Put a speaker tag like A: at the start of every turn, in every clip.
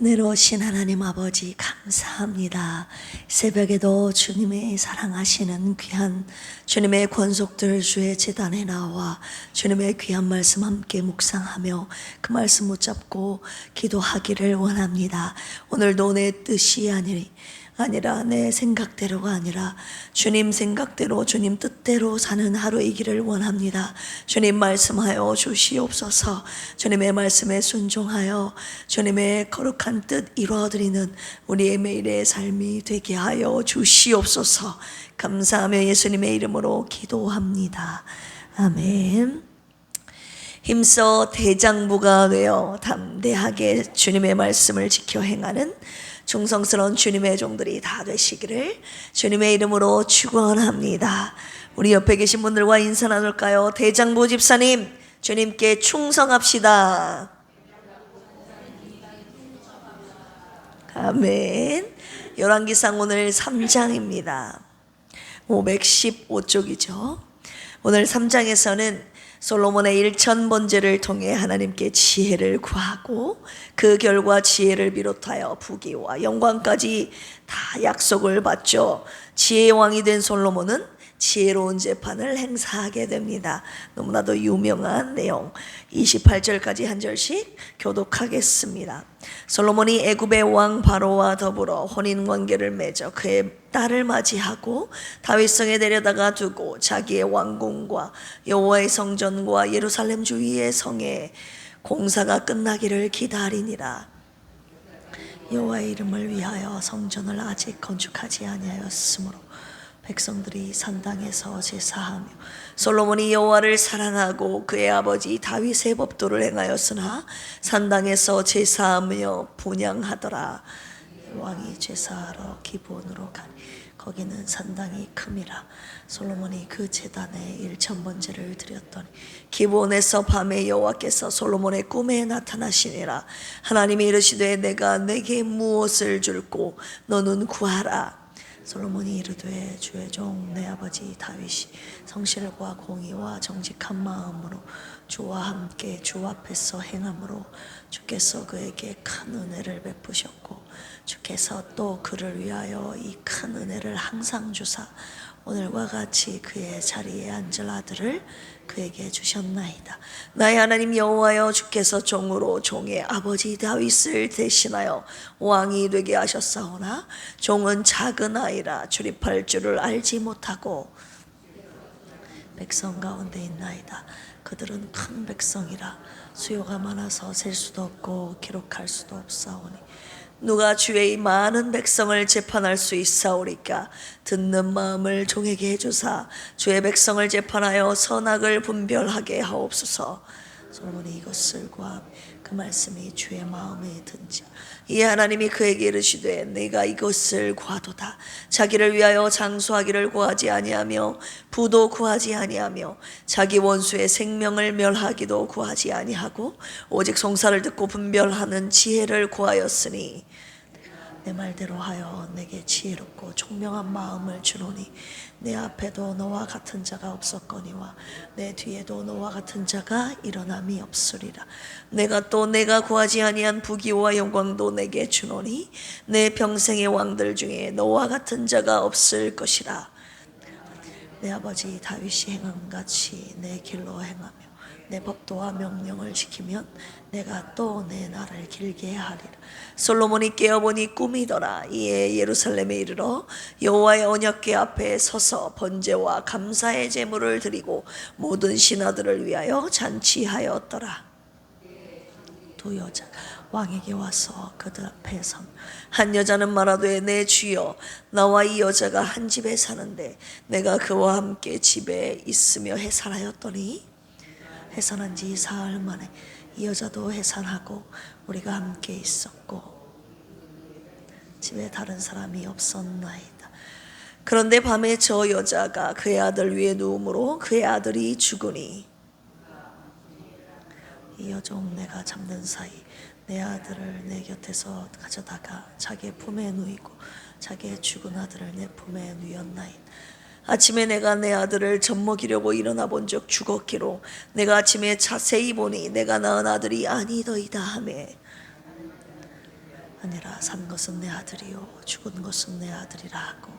A: 은혜로우신 하나님 아버지 감사합니다. 새벽에도 주님의 사랑하시는 귀한 주님의 권속들 주의 제단에 나와 주님의 귀한 말씀 함께 묵상하며 그 말씀 붙잡고 기도하기를 원합니다. 오늘도 내 뜻이 아니라 내 생각대로가 아니라 주님 생각대로 주님 뜻대로 사는 하루이기를 원합니다. 주님 말씀하여 주시옵소서. 주님의 말씀에 순종하여 주님의 거룩한 뜻 이루어드리는 우리의 매일의 삶이 되게 하여 주시옵소서. 감사하며 예수님의 이름으로 기도합니다. 아멘. 힘써 대장부가 되어 담대하게 주님의 말씀을 지켜 행하는 충성스러운 주님의 종들이 다 되시기를 주님의 이름으로 축원합니다. 우리 옆에 계신 분들과 인사 나눌까요? 대장부 집사님, 주님께 충성합시다. 아멘. 열왕기상 오늘 3장입니다. 515쪽이죠. 오늘 3장에서는 솔로몬의 일천번제를 통해 하나님께 지혜를 구하고 그 결과 지혜를 비롯하여 부귀와 영광까지 다 약속을 받죠. 지혜의 왕이 된 솔로몬은 지혜로운 재판을 행사하게 됩니다. 너무나도 유명한 내용 28절까지 한 절씩 교독하겠습니다. 솔로몬이 애굽의 왕 바로와 더불어 혼인관계를 맺어 그의 딸을 맞이하고 다윗성에 데려다가 두고 자기의 왕궁과 여호와의 성전과 예루살렘 주위의 성에 공사가 끝나기를 기다리니라. 여호와의 이름을 위하여 성전을 아직 건축하지 아니하였으므로 백성들이 산당에서 제사하며 솔로몬이 여호와를 사랑하고 그의 아버지 다윗의 법도를 행하였으나 산당에서 제사하며 분향하더라. 왕이 제사하러 기브온으로 가니 거기는 산당이 큼이라. 솔로몬이 그 제단에 일천번제를 드렸더니 기브온에서 밤에 여호와께서 솔로몬의 꿈에 나타나시니라. 하나님이 이르시되 내가 내게 무엇을 줄꼬 너는 구하라. 솔로몬이 이르되 주의 종 내 아버지 다윗이 성실과 공의와 정직한 마음으로 주와 함께 주 앞에서 행함으로 주께서 그에게 큰 은혜를 베푸셨고 주께서 또 그를 위하여 이 큰 은혜를 항상 주사 오늘과 같이 그의 자리에 앉을 아들을 그에게 주셨나이다. 나의 하나님 여호와여 주께서 종으로 종의 아버지 다윗을 대신하여 왕이 되게 하셨사오나 종은 작은 아이라 출입할 줄을 알지 못하고 백성 가운데 있나이다. 그들은 큰 백성이라 수요가 많아서 셀 수도 없고 기록할 수도 없사오니 누가 주의 많은 백성을 재판할 수 있사오리까. 듣는 마음을 종에게 해주사 주의 백성을 재판하여 선악을 분별하게 하옵소서. 솔로몬이 이것을 구하며 그 말씀이 주의 마음에 든지 이에 하나님이 그에게 이르시되 내가 이것을 구하도다. 자기를 위하여 장수하기를 구하지 아니하며 부도 구하지 아니하며 자기 원수의 생명을 멸하기도 구하지 아니하고 오직 송사를 듣고 분별하는 지혜를 구하였으니 내 말대로 하여 내게 지혜롭고 총명한 마음을 주노니 내 앞에도 너와 같은 자가 없었거니와 내 뒤에도 너와 같은 자가 일어남이 없으리라. 내가 구하지 아니한 부귀와 영광도 내게 주노니 내 평생의 왕들 중에 너와 같은 자가 없을 것이라. 내 아버지 다윗이 행함같이 내 길로 행하며 내 법도와 명령을 지키면 내가 또 내 날을 길게 하리라. 솔로몬이 깨어보니 꿈이더라. 이에 예루살렘에 이르러 여호와의 언약궤 앞에 서서 번제와 감사의 제물을 드리고 모든 신하들을 위하여 잔치하였더라. 두 여자가 왕에게 와서 그들 앞에 선 한 여자는 말하되 내 주여 나와 이 여자가 한 집에 사는데 내가 그와 함께 집에 있으며 해산하였더니 해산한 지 사흘 만에 이 여자도 해산하고 우리가 함께 있었고 집에 다른 사람이 없었나이다. 그런데 밤에 저 여자가 그의 아들 위에 누움으로 그의 아들이 죽으니 이 여종 내가 잠든 사이 내 아들을 내 곁에서 가져다가 자기의 품에 누이고 자기의 죽은 아들을 내 품에 누였나이다. 아침에 내가 내 아들을 젖먹이려고 일어나 본 적 죽었기로 내가 아침에 자세히 보니 내가 낳은 아들이 아니더이다 하매 아니라 산 것은 내 아들이요 죽은 것은 내 아들이라 하고,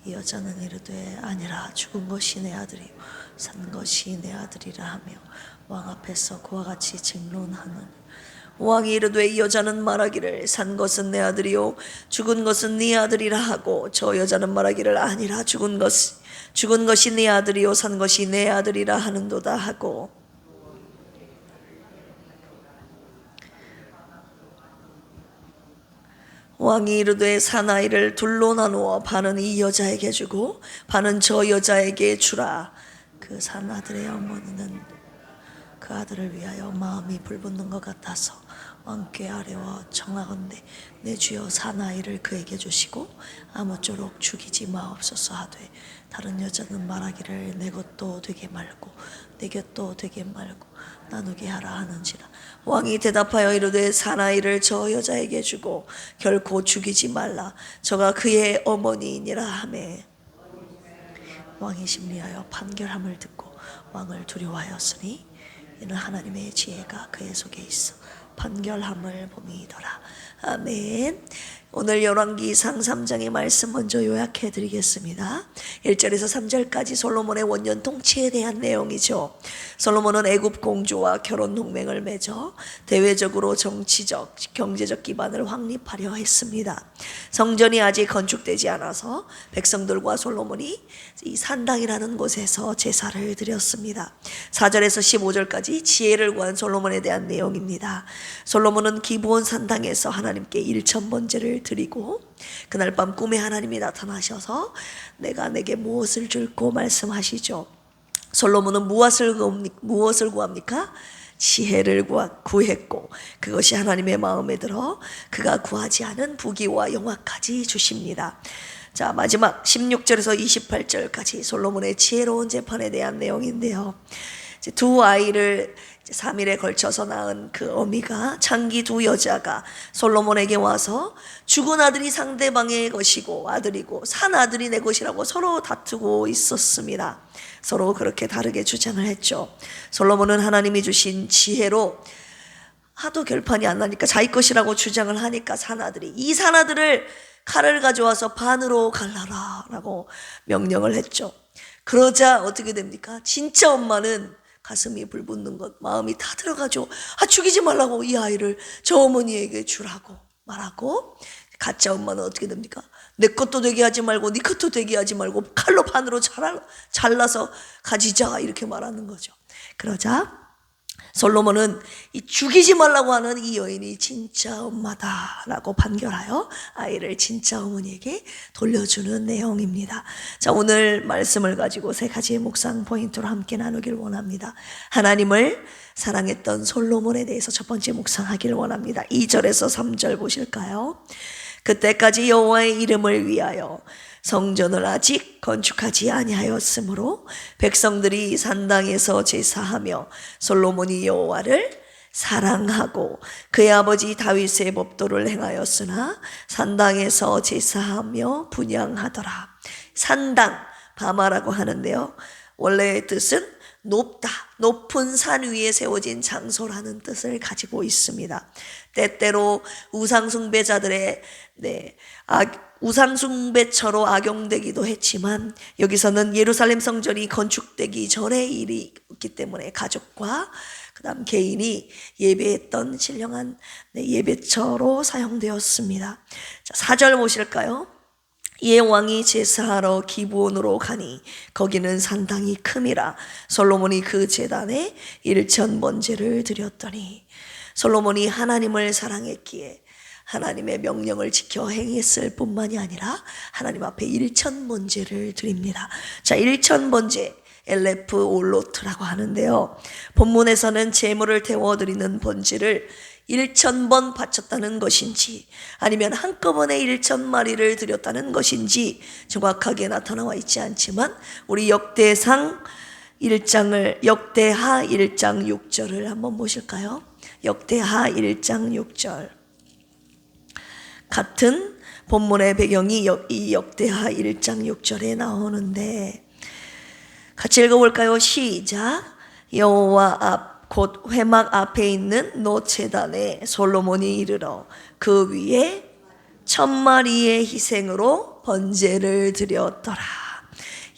A: 이 여자는 이르되 아니라 죽은 것이 내 아들이요 산 것이 내 아들이라 하며 왕 앞에서 그와 같이 증론하는. 왕이 이르되 이 여자는 말하기를 산 것은 내 아들이요 죽은 것은 네 아들이라 하고, 저 여자는 말하기를 아니라 죽은 것이 네 아들이요 산 것이 내 아들이라 하는도다 하고, 왕이 이르되 사나이를 둘로 나누어 반은 이 여자에게 주고 반은 저 여자에게 주라. 그 산 아들의 어머니는 그 아들을 위하여 마음이 불붙는 것 같아서 왕께 아뢰어 청하건대 내 주여 사나이를 그에게 주시고 아무쪼록 죽이지 마옵소서 하되, 다른 여자는 말하기를 내 것도 되게 말고 내 곁도 되게 말고 나누게 하라 하는지라. 왕이 대답하여 이르되 사나이를 저 여자에게 주고 결코 죽이지 말라. 저가 그의 어머니이니라 하매, 왕이 심리하여 판결함을 듣고 왕을 두려워하였으니 이는 하나님의 지혜가 그의 속에 있어 판결함을 봄이더라. 아멘. 오늘 열왕기상 3장의 말씀 먼저 요약해 드리겠습니다. 1절에서 3절까지 솔로몬의 원년 통치에 대한 내용이죠. 솔로몬은 애굽 공주와 결혼 동맹을 맺어 대외적으로 정치적, 경제적 기반을 확립하려 했습니다. 성전이 아직 건축되지 않아서 백성들과 솔로몬이 이 산당이라는 곳에서 제사를 드렸습니다. 4절에서 15절까지 지혜를 구한 솔로몬에 대한 내용입니다. 솔로몬은 기브온 산당에서 하나님께 일천번제를 드리고, 그날 밤 꿈에 하나님이 나타나셔서 내가 내게 무엇을 줄고 말씀하시죠. 솔로몬은 무엇을 구합니까? 지혜를 구했고, 그것이 하나님의 마음에 들어 그가 구하지 않은 부귀와 영화까지 주십니다. 자, 마지막 16절에서 28절까지 솔로몬의 지혜로운 재판에 대한 내용인데요. 두 아이를 3일에 걸쳐서 낳은 그 어미가, 창기 두 여자가 솔로몬에게 와서 죽은 아들이 상대방의 것이고 아들이고 산 아들이 내 것이라고 서로 다투고 있었습니다. 서로 그렇게 다르게 주장을 했죠. 솔로몬은 하나님이 주신 지혜로 하도 결판이 안 나니까 자기 것이라고 주장을 하니까 이 산아들을 칼을 가져와서 반으로 갈라라 라고 명령을 했죠. 그러자 어떻게 됩니까? 진짜 엄마는 가슴이 불붙는 것, 마음이 다 들어가죠. 죽이지 말라고 이 아이를 저 어머니에게 주라고 말하고, 가짜 엄마는 어떻게 됩니까? 내 것도 되게 하지 말고 네 것도 되게 하지 말고 칼로 반으로 잘라서 가지자 이렇게 말하는 거죠. 그러자 솔로몬은 이 죽이지 말라고 하는 이 여인이 진짜 엄마다라고 판결하여 아이를 진짜 어머니에게 돌려주는 내용입니다. 자, 오늘 말씀을 가지고 세 가지의 묵상 포인트로 함께 나누길 원합니다. 하나님을 사랑했던 솔로몬에 대해서 첫 번째 묵상하길 원합니다. 2절에서 3절 보실까요? 그때까지 여호와의 이름을 위하여 성전을 아직 건축하지 아니하였으므로 백성들이 산당에서 제사하며 솔로몬이 여호와를 사랑하고 그의 아버지 다윗의 법도를 행하였으나 산당에서 제사하며 분향하더라. 산당, 바마라고 하는데요, 원래의 뜻은 높다, 높은 산 위에 세워진 장소라는 뜻을 가지고 있습니다. 때때로 우상숭배자들의 우상숭배처로 악용되기도 했지만, 여기서는 예루살렘 성전이 건축되기 전의 일이었기 때문에 가족과 그다음 개인이 예배했던 신령한 예배처로 사용되었습니다. 자, 4절 보실까요? 이에 왕이 제사하러 기브온으로 가니 거기는 산당이 큼이라. 솔로몬이 그 제단에 1천번제를 드렸더니, 솔로몬이 하나님을 사랑했기에 하나님의 명령을 지켜 행했을 뿐만이 아니라 하나님 앞에 1천번제를 드립니다. 자, 1천번제, 엘레프 올로트라고 하는데요, 본문에서는 제물을 태워드리는 번제를 1,000번 바쳤다는 것인지 아니면 한꺼번에 1,000마리를 드렸다는 것인지 정확하게 나타나와 있지 않지만, 우리 역대하 1장 6절을 한번 보실까요? 역대하 1장 6절. 같은 본문의 배경이 이 역대하 1장 6절에 나오는데, 같이 읽어볼까요? 시작. 여호와 앞 곧 회막 앞에 있는 노제단에 솔로몬이 이르러 그 위에 1000마리의 희생으로 번제를 드렸더라.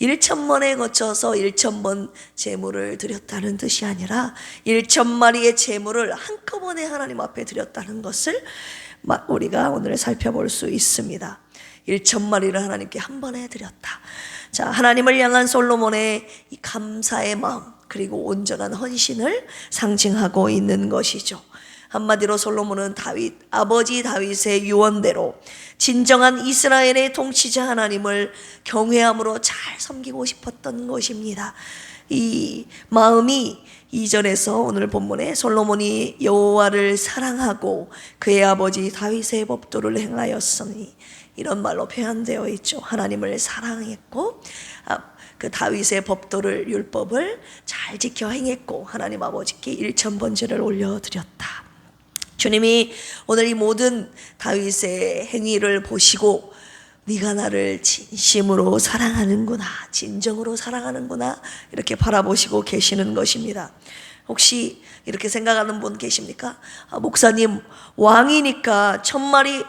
A: 1000번에 거쳐서 1000번 제물을 드렸다는 뜻이 아니라 1000마리의 제물을 한꺼번에 하나님 앞에 드렸다는 것을 우리가 오늘 살펴볼 수 있습니다. 1000마리를 하나님께 한 번에 드렸다. 자, 하나님을 향한 솔로몬의 이 감사의 마음 그리고 온전한 헌신을 상징하고 있는 것이죠. 한마디로 솔로몬은 아버지 다윗의 유언대로 진정한 이스라엘의 통치자 하나님을 경외함으로 잘 섬기고 싶었던 것입니다. 이 마음이 이전에서 오늘 본문에 솔로몬이 여호와를 사랑하고 그의 아버지 다윗의 법도를 행하였으니 이런 말로 표현되어 있죠. 하나님을 사랑했고 그 다윗의 법도를 율법을 잘 지켜 행했고 하나님 아버지께 1000번제를 올려드렸다. 주님이 오늘 이 모든 다윗의 행위를 보시고 네가 나를 진심으로 사랑하는구나, 진정으로 사랑하는구나 이렇게 바라보시고 계시는 것입니다. 혹시 이렇게 생각하는 분 계십니까? 목사님, 왕이니까 1000마리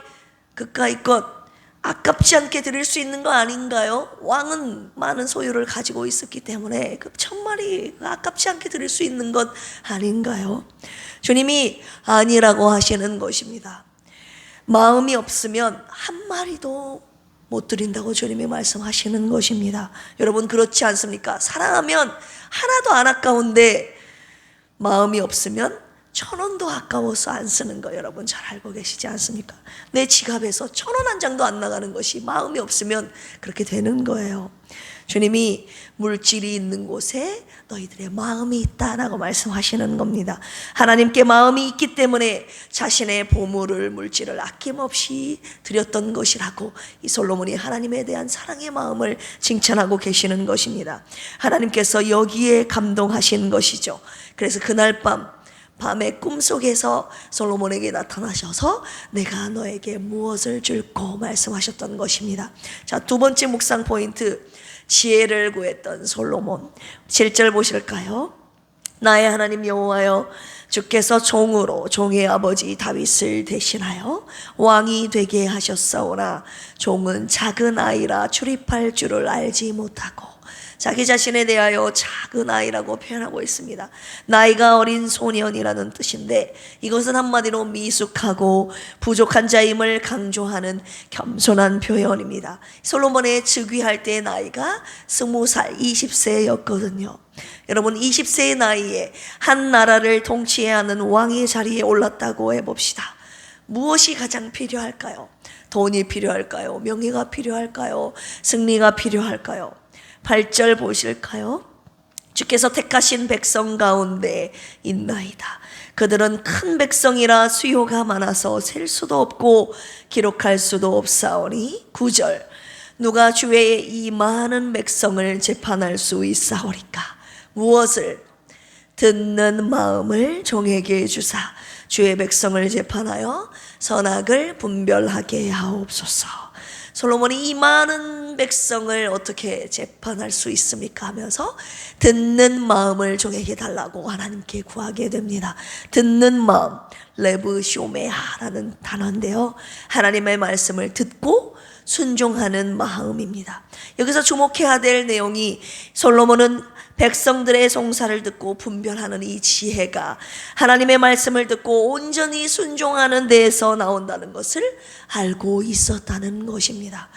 A: 그까이것 아깝지 않게 드릴 수 있는 거 아닌가요? 왕은 많은 소유를 가지고 있었기 때문에 그 1000마리 아깝지 않게 드릴 수 있는 것 아닌가요? 주님이 아니라고 하시는 것입니다. 마음이 없으면 한 마리도 못 드린다고 주님이 말씀하시는 것입니다. 여러분 그렇지 않습니까? 사랑하면 하나도 안 아까운데 마음이 없으면 1000원도 아까워서 안 쓰는 거 여러분 잘 알고 계시지 않습니까? 내 지갑에서 1000원 한 장도 안 나가는 것이 마음이 없으면 그렇게 되는 거예요. 주님이 물질이 있는 곳에 너희들의 마음이 있다라고 말씀하시는 겁니다. 하나님께 마음이 있기 때문에 자신의 보물을 물질을 아낌없이 드렸던 것이라고 이 솔로몬이 하나님에 대한 사랑의 마음을 칭찬하고 계시는 것입니다. 하나님께서 여기에 감동하신 것이죠. 그래서 그날 밤의 꿈속에서 솔로몬에게 나타나셔서 내가 너에게 무엇을 줄꼬 말씀하셨던 것입니다. 자, 두 번째 묵상 포인트, 지혜를 구했던 솔로몬. 7절 보실까요? 나의 하나님 여호와여, 주께서 종으로 종의 아버지 다윗을 대신하여 왕이 되게 하셨사오나 종은 작은 아이라 출입할 줄을 알지 못하고. 자기 자신에 대하여 작은 아이라고 표현하고 있습니다. 나이가 어린 소년이라는 뜻인데 이것은 한마디로 미숙하고 부족한 자임을 강조하는 겸손한 표현입니다. 솔로몬의 즉위할 때의 나이가 20살, 20세였거든요. 여러분 20세의 나이에 한 나라를 통치해야 하는 왕의 자리에 올랐다고 해봅시다. 무엇이 가장 필요할까요? 돈이 필요할까요? 명예가 필요할까요? 승리가 필요할까요? 8절 보실까요? 주께서 택하신 백성 가운데 있나이다. 그들은 큰 백성이라 수요가 많아서 셀 수도 없고 기록할 수도 없사오니. 9절 누가 주의 이 많은 백성을 재판할 수 있사오리까? 무엇을? 듣는 마음을 종에게 주사 주의 백성을 재판하여 선악을 분별하게 하옵소서. 솔로몬이 이 많은 백성을 어떻게 재판할 수 있습니까 하면서 듣는 마음을 종에게 달라고 하나님께 구하게 됩니다. 듣는 마음, 레브쇼메하라는 단어인데요, 하나님의 말씀을 듣고 순종하는 마음입니다. 여기서 주목해야 될 내용이 솔로몬은 백성들의 송사를 듣고 분별하는 이 지혜가 하나님의 말씀을 듣고 온전히 순종하는 데에서 나온다는 것을 알고 있었다는 것입니다.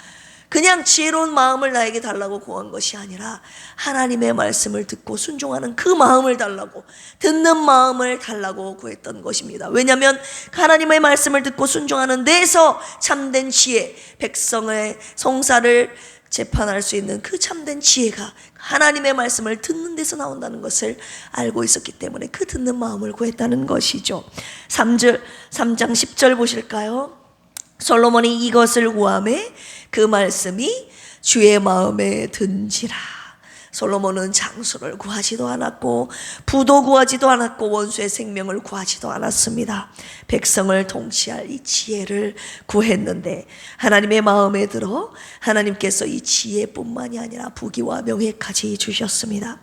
A: 그냥 지혜로운 마음을 나에게 달라고 구한 것이 아니라 하나님의 말씀을 듣고 순종하는 그 마음을 달라고, 듣는 마음을 달라고 구했던 것입니다. 왜냐하면 하나님의 말씀을 듣고 순종하는 데에서 참된 지혜, 백성의 송사를 재판할 수 있는 그 참된 지혜가 하나님의 말씀을 듣는 데서 나온다는 것을 알고 있었기 때문에 그 듣는 마음을 구했다는 것이죠. 3장 10절 보실까요? 솔로몬이 이것을 구하매 그 말씀이 주의 마음에 든지라. 솔로몬은 장수를 구하지도 않았고 부도 구하지도 않았고 원수의 생명을 구하지도 않았습니다. 백성을 통치할 이 지혜를 구했는데 하나님의 마음에 들어 하나님께서 이 지혜뿐만이 아니라 부귀와 명예까지 주셨습니다.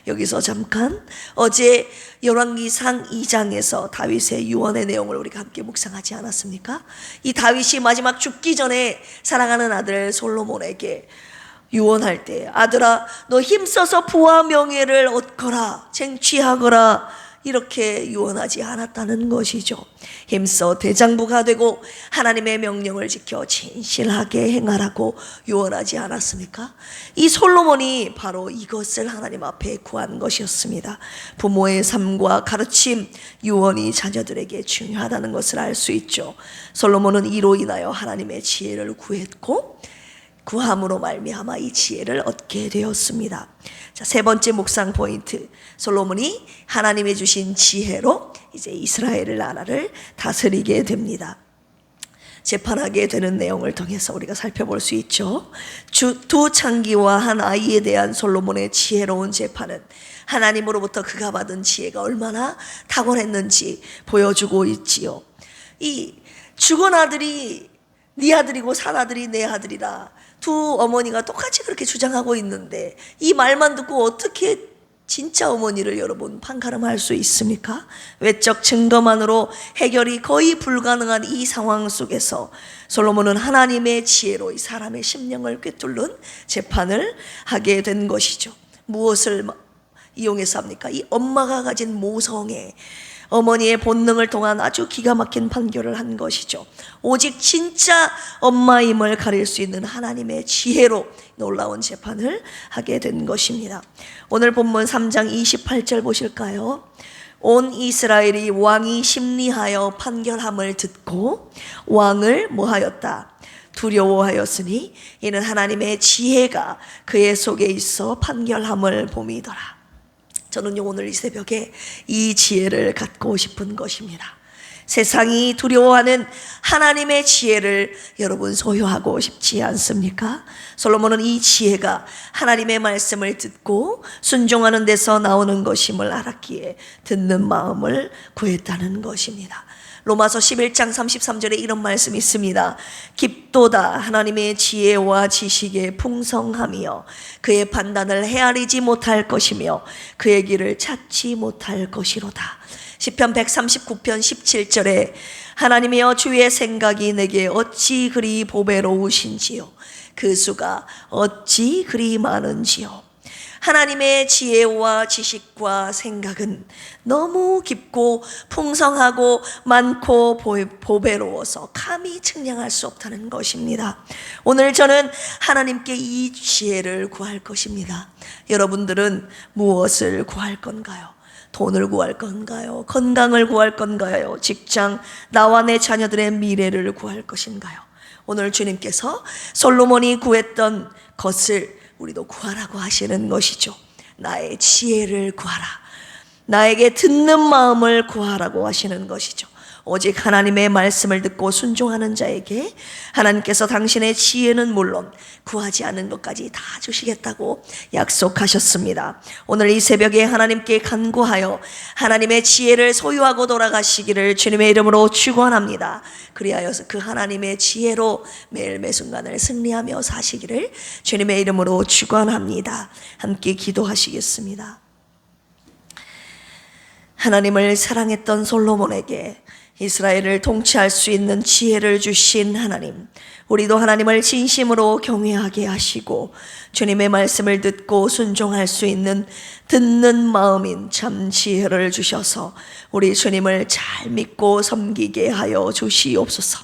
A: 여기서 잠깐 어제 열왕기상 2장에서 다윗의 유언의 내용을 우리가 함께 묵상하지 않았습니까? 이 다윗이 마지막 죽기 전에 사랑하는 아들 솔로몬에게 유언할 때, 아들아 너 힘써서 부와 명예를 얻거라, 쟁취하거라, 이렇게 유언하지 않았다는 것이죠. 힘써 대장부가 되고 하나님의 명령을 지켜 진실하게 행하라고 유언하지 않았습니까? 이 솔로몬이 바로 이것을 하나님 앞에 구한 것이었습니다. 부모의 삶과 가르침, 유언이 자녀들에게 중요하다는 것을 알 수 있죠. 솔로몬은 이로 인하여 하나님의 지혜를 구했고 구함으로 말미암아 이 지혜를 얻게 되었습니다. 자, 세 번째 묵상 포인트, 솔로몬이 하나님이 주신 지혜로 이제 이스라엘 나라를 다스리게 됩니다. 재판하게 되는 내용을 통해서 우리가 살펴볼 수 있죠. 두 창기와 한 아이에 대한 솔로몬의 지혜로운 재판은 하나님으로부터 그가 받은 지혜가 얼마나 탁월했는지 보여주고 있지요. 이 죽은 아들이 네 아들이고 산 아들이 내 아들이라 두 어머니가 똑같이 그렇게 주장하고 있는데 이 말만 듣고 어떻게 진짜 어머니를 여러분 판가름할 수 있습니까? 외적 증거만으로 해결이 거의 불가능한 이 상황 속에서 솔로몬은 하나님의 지혜로 이 사람의 심령을 꿰뚫는 재판을 하게 된 것이죠. 무엇을 이용해서 합니까? 이 엄마가 가진 모성애, 어머니의 본능을 통한 아주 기가 막힌 판결을 한 것이죠. 오직 진짜 엄마임을 가릴 수 있는 하나님의 지혜로 놀라운 재판을 하게 된 것입니다. 오늘 본문 3장 28절 보실까요? 온 이스라엘이 왕이 심리하여 판결함을 듣고 왕을 뭐하였다? 두려워하였으니 이는 하나님의 지혜가 그의 속에 있어 판결함을 봄이더라. 저는요 오늘 이 새벽에 이 지혜를 갖고 싶은 것입니다. 세상이 두려워하는 하나님의 지혜를 여러분 소유하고 싶지 않습니까? 솔로몬은 이 지혜가 하나님의 말씀을 듣고 순종하는 데서 나오는 것임을 알았기에 듣는 마음을 구했다는 것입니다. 로마서 11장 33절에 이런 말씀이 있습니다. 깊도다 하나님의 지혜와 지식의 풍성함이여 그의 판단을 헤아리지 못할 것이며 그의 길을 찾지 못할 것이로다. 시편 139편 17절에 하나님이여 주의 생각이 내게 어찌 그리 보배로우신지요 그 수가 어찌 그리 많은지요. 하나님의 지혜와 지식과 생각은 너무 깊고 풍성하고 많고 보배로워서 감히 측량할 수 없다는 것입니다. 오늘 저는 하나님께 이 지혜를 구할 것입니다. 여러분들은 무엇을 구할 건가요? 돈을 구할 건가요? 건강을 구할 건가요? 직장, 나와 내 자녀들의 미래를 구할 것인가요? 오늘 주님께서 솔로몬이 구했던 것을 우리도 구하라고 하시는 것이죠. 나의 지혜를 구하라. 나에게 듣는 마음을 구하라고 하시는 것이죠. 오직 하나님의 말씀을 듣고 순종하는 자에게 하나님께서 당신의 지혜는 물론 구하지 않은 것까지 다 주시겠다고 약속하셨습니다. 오늘 이 새벽에 하나님께 간구하여 하나님의 지혜를 소유하고 돌아가시기를 주님의 이름으로 축원합니다. 그리하여서 그 하나님의 지혜로 매일 매순간을 승리하며 사시기를 주님의 이름으로 축원합니다. 함께 기도하시겠습니다. 하나님을 사랑했던 솔로몬에게 이스라엘을 통치할 수 있는 지혜를 주신 하나님, 우리도 하나님을 진심으로 경외하게 하시고 주님의 말씀을 듣고 순종할 수 있는 듣는 마음인 참 지혜를 주셔서 우리 주님을 잘 믿고 섬기게 하여 주시옵소서.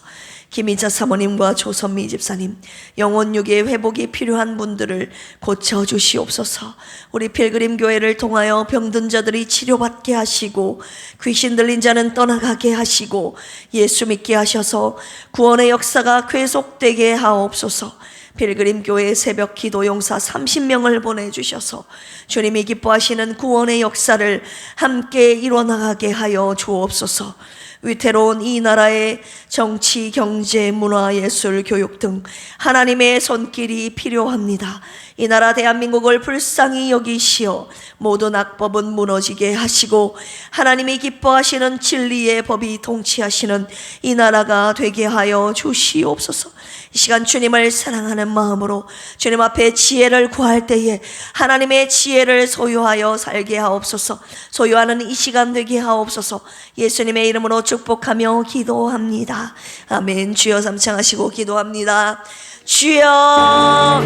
A: 김희자 사모님과 조선미 집사님, 영혼 육의 회복이 필요한 분들을 고쳐주시옵소서. 우리 필그림 교회를 통하여 병든 자들이 치료받게 하시고 귀신 들린 자는 떠나가게 하시고 예수 믿게 하셔서 구원의 역사가 계속되게 하옵소서. 필그림 교회 새벽 기도 용사 30명을 보내주셔서 주님이 기뻐하시는 구원의 역사를 함께 이뤄나가게 하여 주옵소서. 위태로운 이 나라의 정치, 경제, 문화, 예술, 교육 등 하나님의 손길이 필요합니다. 이 나라 대한민국을 불쌍히 여기시어 모든 악법은 무너지게 하시고 하나님이 기뻐하시는 진리의 법이 통치하시는 이 나라가 되게 하여 주시옵소서. 이 시간 주님을 사랑하는 마음으로 주님 앞에 지혜를 구할 때에 하나님의 지혜를 소유하여 살게 하옵소서. 소유하는 이 시간 되게 하옵소서. 예수님의 이름으로 축복하며 기도합니다. 아멘. 주여 삼창하시고 기도합니다. 주여,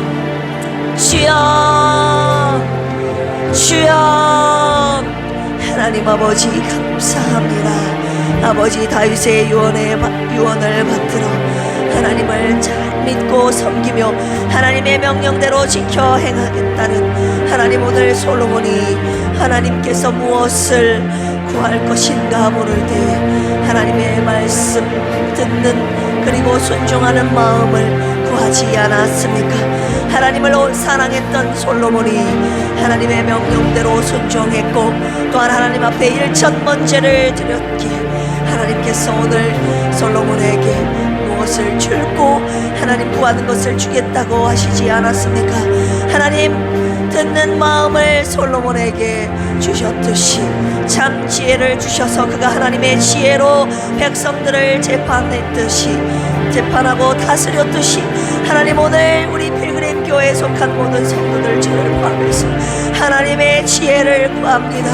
A: 주여, 주여. 하나님 아버지 감사합니다. 아버지 다윗의 유언을 받들어 하나님을 잘 믿고 섬기며 하나님의 명령대로 지켜 행하겠다는 하나님, 오늘 솔로몬이 하나님께서 무엇을 구할 것인가 물을 때에 하나님의 말씀 듣는 그리고 순종하는 마음을 구하지 않았습니까? 하나님을 사랑했던 솔로몬이 하나님의 명령대로 순종했고 또한 하나님 앞에 일천번제를 드렸기에 하나님께서 오늘 솔로몬에게 무엇을 줄고 하나님 구하는 것을 주겠다고 하시지 않았습니까? 하나님 듣는 마음을 솔로몬에게 주셨듯이 참 지혜를 주셔서 그가 하나님의 지혜로 백성들을 재판하고 다스렸듯이 하나님, 오늘 우리 필그림 교회에 속한 모든 성도들 저를 포함해서 하나님의 지혜를 구합니다.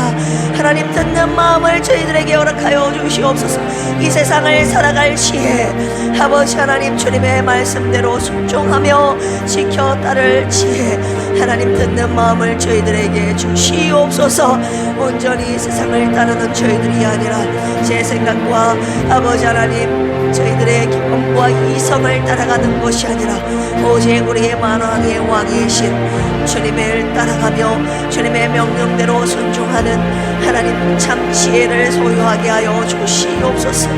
A: 하나님 듣는 마음을 저희들에게 허락하여 주시옵소서. 이 세상을 살아갈 지혜, 아버지 하나님 주님의 말씀대로 순종하며 지켜 따를 지혜, 하나님 듣는 마음을 저희들에게 주시옵소서. 온전히 세상을 따르는 저희들이 아니라 제 생각과 아버지 하나님 저희들의 기쁨과 이성을 따라가는 것이 아니라 오직 우리의 만왕의 왕이신 주님을 따라가며 주님의 명령대로 순종하는 하나님 참 지혜를 소유하게 하여 주시옵소서.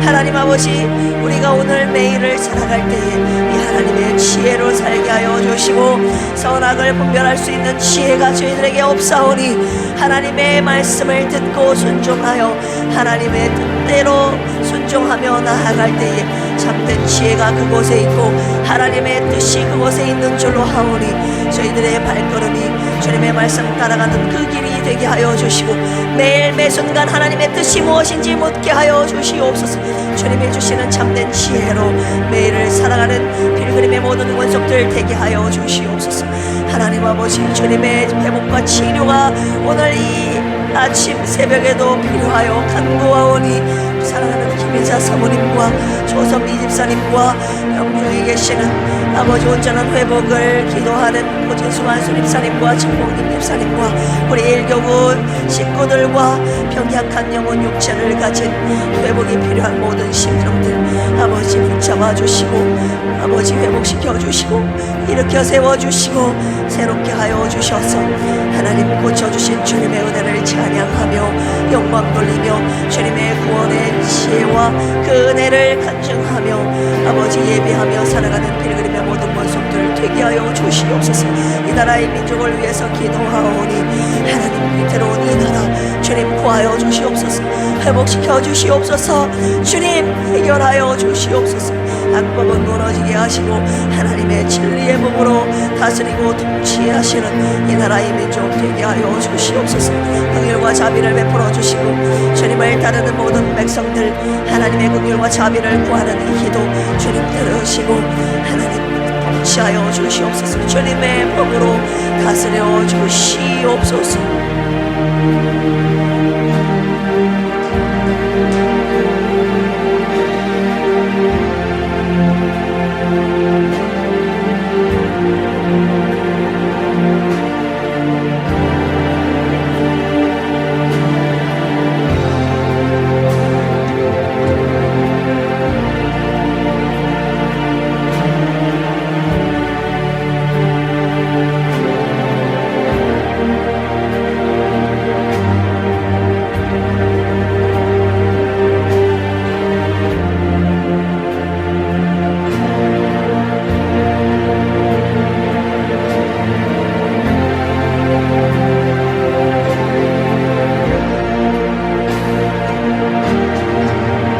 A: 하나님 아버지, 우리가 오늘 매일을 살아갈 때에 이 하나님의 지혜로 살게 하여 주시고 선악을 분별할 수 있는 지혜가 저희들에게 없사오니 하나님의 말씀을 듣고 순종하여 하나님의 뜻대로 순종하며 나아갈 때에 참된 지혜가 그곳에 있고 하나님의 뜻이 그곳에 있는 줄로 하오니 저희들의 발걸음이 주님의 말씀 따라가는 그 길이 되게 하여 주시고 매일 매순간 하나님의 뜻이 무엇인지 묻게 하여 주시옵소서. 주님이 주시는 참된 지혜로 매일을 살아가는 필그림의 모든 원속들 되게 하여 주시옵소서. 하나님 아버지, 주님의 회복과 치료가 오늘 이 아침 새벽에도 필요하여 간구하오니 사랑하는 김혜자 사모님과 조선미 집사님과 영주에 계시는 아버지 온전한 회복을 기도하는 고진수 안수집사님과 정봉님 집사님과 우리 일교구 식구들과 병약한 영혼 육체를 가진 회복이 필요한 모든 심령들 아버지 붙잡아 주시고 아버지 회복시켜 주시고 일으켜 세워 주시고 새롭게 하여 주셔서 하나님 고쳐주신 주님의 은혜를 찬양하며 영광 돌리며 주님의 구원의 지혜와 그 은혜를 간증하며 아버지 예배하며 살아가는 필그림의 모든 원속들 되게 하여 주시옵소서. 이 나라의 민족을 위해서 기도하오니 하나님, 위태로운 이 나라 주님 구하여 주시옵소서. 회복시켜 주시옵소서. 주님 해결하여 주시옵소서. 악법은 무너지게 하시고 하나님의 진리의 법으로 다스리고 통치하시는 이 나라의 민족 되게 하여 주시옵소서. 긍휼과 자비를 베풀어 주시고 주님을 따르는 모든 백성들 하나님의 긍휼과 자비를 구하는 이 기도 주님 들으시고 하나님 통치하여 주시옵소서. 주님의 법으로 다스려 주시옵소서.